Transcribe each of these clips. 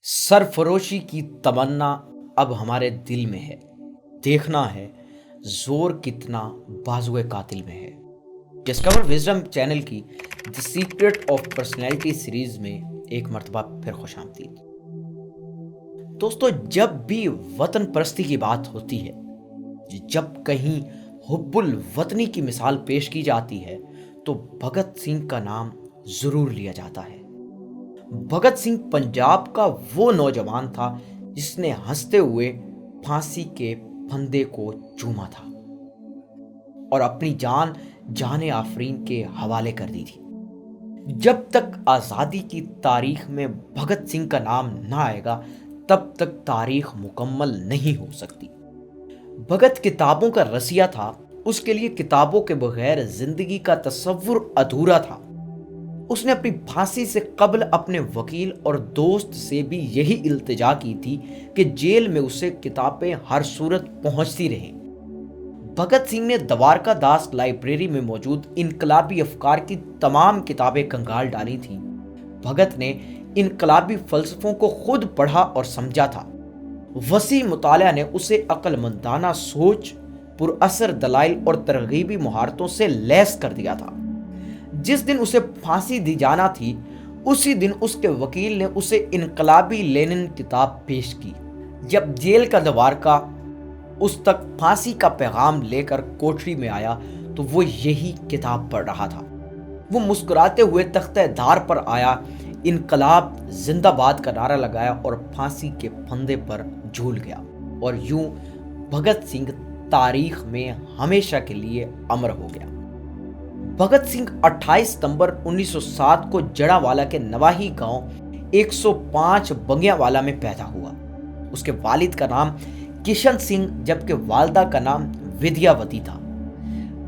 सरफरोशी की तमन्ना अब हमारे दिल में है। देखना है जोर कितना बाजुए कातिल में है। डिस्कवर विजडम चैनल की the secret of personality series में एक मर्तबा फिर खुशामदीद। दोस्तों, जब भी वतन परस्ती की बात होती है, जब कहीं हुब्बुल वतनी की मिसाल पेश की जाती है, तो भगत सिंह का नाम जरूर लिया जाता है। भगत सिंह पंजाब का वो नौजवान था जिसने हंसते हुए फांसी के फंदे को चूमा था और अपनी जान जाने आफरीन के हवाले कर दी थी। जब तक आज़ादी की तारीख में भगत सिंह का नाम ना आएगा, तब तक तारीख मुकम्मल नहीं हो सकती। भगत किताबों का रसिया था, उसके लिए किताबों के बगैर जिंदगी का तसव्वुर अधूरा था। उसने अपनी फांसी से कबल अपने वकील और दोस्त से भी यही इल्तिजा की थी कि जेल में उसे किताबें हर सूरत पहुंचती रहें। भगत सिंह ने द्वारका दास लाइब्रेरी में मौजूद इनकलाबी अफकार की तमाम किताबें कंगाल डाली थी। भगत ने इनकलाबी फलसफों को खुद पढ़ा और समझा था। वसी मुताला ने उसे अक्लमंदाना सोच, पुरअसर दलाइल और तरगीबी मुहारतों से लैस कर दिया था। जिस दिन उसे फांसी दी जाना थी, उसी दिन उसके वकील ने उसे इनकलाबी लेनिन किताब पेश की। जब जेल का द्वारका उस तक फांसी का पैगाम लेकर कोठरी में आया, तो वो यही किताब पढ़ रहा था। वो मुस्कुराते हुए तख्ते धार पर आया, इनकलाब जिंदाबाद का नारा लगाया और फांसी के फंदे पर झूल गया। और यूं भगत सिंह तारीख में हमेशा के लिए अमर हो गया। भगत सिंह 28 सितंबर 1907 को जड़ावाला के नवाही गांव 105 बंगियावाला में पैदा हुआ। उसके वालिद का नाम किशन सिंह जबकि वालदा का नाम विद्यावती था।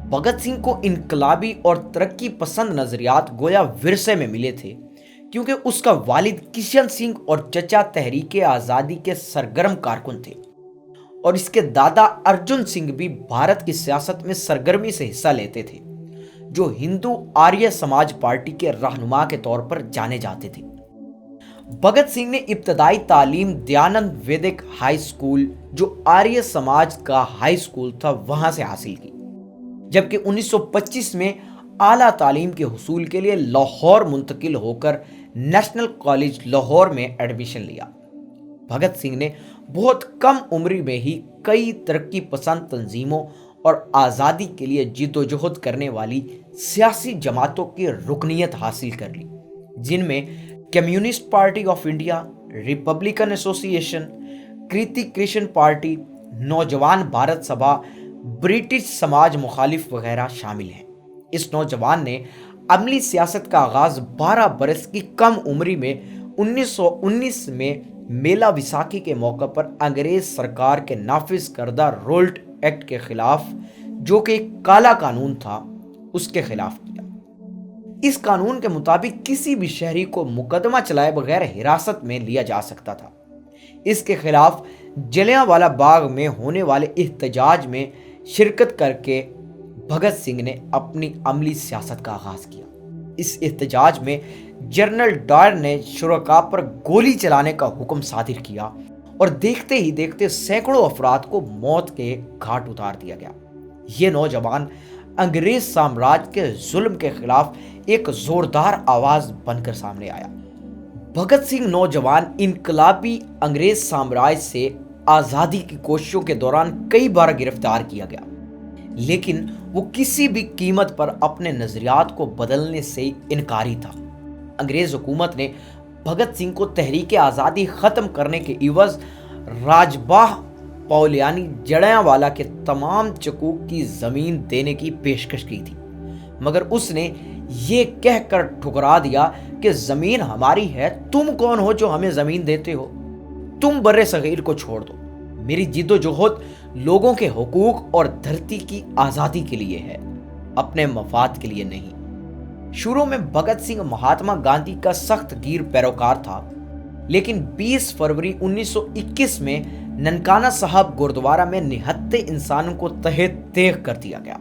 भगत सिंह को इनकलाबी और तरक्की पसंद नजरियात गोया विरसे में मिले थे, क्योंकि उसका वालिद किशन सिंह और चचा तहरीके आज़ादी के सरगर्म कारकुन थे और इसके दादा अर्जुन सिंह भी भारत की सियासत में सरगर्मी से हिस्सा लेते थे, जो हिंदू आर्य समाज पार्टी के रहनुमा के तौर पर जाने जाते थे। भगत सिंह ने इब्तदाई तालीम दयानंद वैदिक हाई स्कूल, जो आर्य समाज का हाई स्कूल था, वहां से हासिल की, जबकि 1925 में आला तालीम के हुसूल के लिए लाहौर मुंतकिल होकर नेशनल कॉलेज लाहौर में एडमिशन लिया। भगत सिंह ने बहुत कम उम्र में ही कई तरक्की पसंद तंजीमों और आज़ादी के लिए जिद्दोजहद करने वाली सियासी जमातों की रुकनियत हासिल कर ली, जिनमें communist party of India, Republican association, Kriti Krishna party, नौजवान भारत सभा, ब्रिटिश समाज मुखालिफ वगैरह शामिल हैं। इस नौजवान ने अमली सियासत का आगाज 12 बरस की कम उम्र में 1919 में मेला विसाखी के मौके पर अंग्रेज सरकार के नाफिज करदा रोल्ट एक्ट के खिलाफ, जो कि एक काला कानून था, उसके खिलाफ किया। इस कानून के मुताबिक किसी भी शहरी को मुकदमा चलाए बगैर हिरासत में लिया जा सकता था। इसके खिलाफ जलियांवाला बाग में होने वाले एहतजाज में शिरकत करके भगत सिंह ने अपनी अमली सियासत का आगाज किया। इस एहतजाज में जनरल डायर ने शुरका पर गोली चलाने का हुक्म सादिर किया और देखते ही देखते सैकड़ों अफराद को मौत के घाट उतार दिया गया। ये नौजवान अंग्रेज साम्राज्य के जुल्म के खिलाफ एक जोरदार आवाज बनकर सामने आया। भगत सिंह नौजवान इनकलाबी अंग्रेज साम्राज्य से आजादी की कोशिशों के दौरान कई बार गिरफ्तार किया गया, लेकिन वो किसी भी कीमत पर अपने नजरियात को बदलने से इनकारी था। अंग्रेज हुकूमत ने भगत सिंह को तहरीके आज़ादी ख़त्म करने के इवज राजबाह पौलियानी जड़ियांवाला के तमाम चकूक की ज़मीन देने की पेशकश की थी, मगर उसने ये कहकर ठुकरा दिया कि ज़मीन हमारी है, तुम कौन हो जो हमें ज़मीन देते हो? तुम बर्रे सगीर को छोड़ दो। मेरी जिद्दोजहद लोगों के हुकूक और धरती की आज़ादी के लिए है, अपने मफाद के लिए नहीं। शुरू में भगत सिंह महात्मा गांधी का सख्त गिर पैरोकार था, लेकिन 20 फरवरी 1921 में ननकाना साहब गुरुद्वारा में निहत्ते इंसानों को तहे तेग कर दिया गया।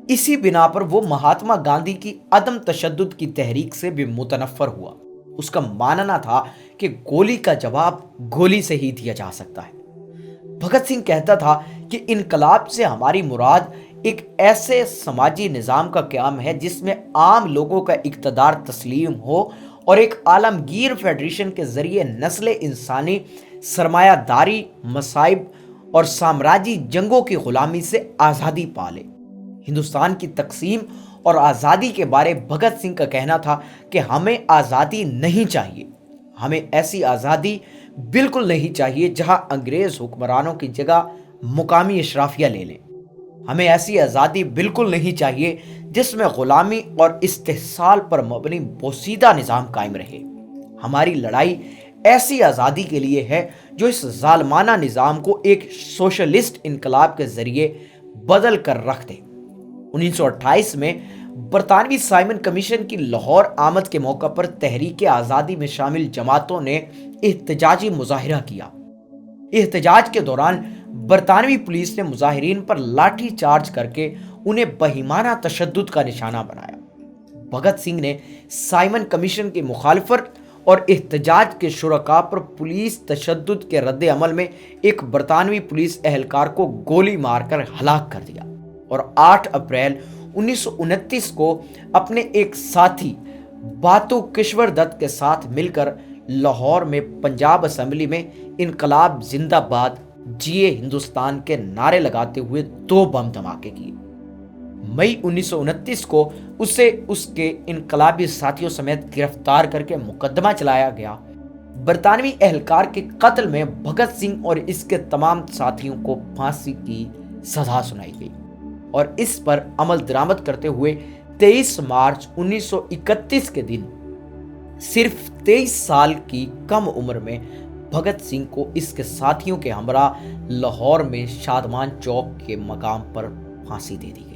इसी बिना पर वो महात्मा गांधी की अदम तशद्दुद की तहरीक से भी मुतनफ़र हुआ। उसका मानना था کہ گولی کا جواب گولی سے ہی دیا جا سکتا ہے۔ بھگت سنگھ کہتا تھا کہ انقلاب سے ہماری مراد ایک ایسے سماجی نظام کا قیام ہے جس میں عام لوگوں کا اقتدار تسلیم ہو اور ایک عالمگیر فیڈریشن کے ذریعے نسل انسانی سرمایہ داری، مصائب اور سامراجی جنگوں کی غلامی سے آزادی پالے۔ ہندوستان کی تقسیم اور آزادی کے بارے بھگت سنگھ کا کہنا تھا کہ ہمیں آزادی نہیں چاہیے، ہمیں ایسی آزادی بالکل نہیں چاہیے جہاں انگریز حکمرانوں کی جگہ مقامی اشرافیہ لے لیں، ہمیں ایسی آزادی بالکل نہیں چاہیے جس میں غلامی اور استحصال پر مبنی بوسیدہ نظام قائم رہے۔ ہماری لڑائی ایسی آزادی کے لیے ہے جو اس ظالمانہ نظام کو ایک سوشلسٹ انقلاب کے ذریعے بدل کر رکھ دے۔ 1928 میں برطانوی سائمن کمیشن کی لاہور آمد کے موقع پر تحریک آزادی میں شامل جماعتوں نے احتجاجی مظاہرہ کیا۔ احتجاج کے دوران برطانوی پولیس نے مظاہرین پر لاٹھی چارج کر کے انہیں بہیمانہ تشدد کا نشانہ بنایا۔ بھگت سنگھ نے سائمن کمیشن کی مخالفت اور احتجاج کے شرکاء پر پولیس تشدد کے رد عمل میں ایک برطانوی پولیس اہلکار کو گولی مار کر ہلاک کر دیا، اور 8 اپریل 1929 کو اپنے ایک ساتھی باتو کشور دت کے ساتھ مل کر لاہور میں پنجاب اسمبلی میں انقلاب زندہ باد، جیے ہندوستان کے نعرے لگاتے ہوئے 2 بم دھماکے کیے۔ مئی 1929 کو اسے اس کے انقلابی ساتھیوں سمیت گرفتار کر کے مقدمہ چلایا گیا۔ برطانوی اہلکار کے قتل میں بھگت سنگھ اور اس کے تمام ساتھیوں کو پھانسی کی سزا سنائی گئی، اور اس پر عمل درآمد کرتے ہوئے 23 مارچ 1931 کے دن صرف 23 سال کی کم عمر میں بھگت سنگھ کو اس کے ساتھیوں کے ہمراہ لاہور میں شادمان چوک کے مقام پر پھانسی دے دی گئی۔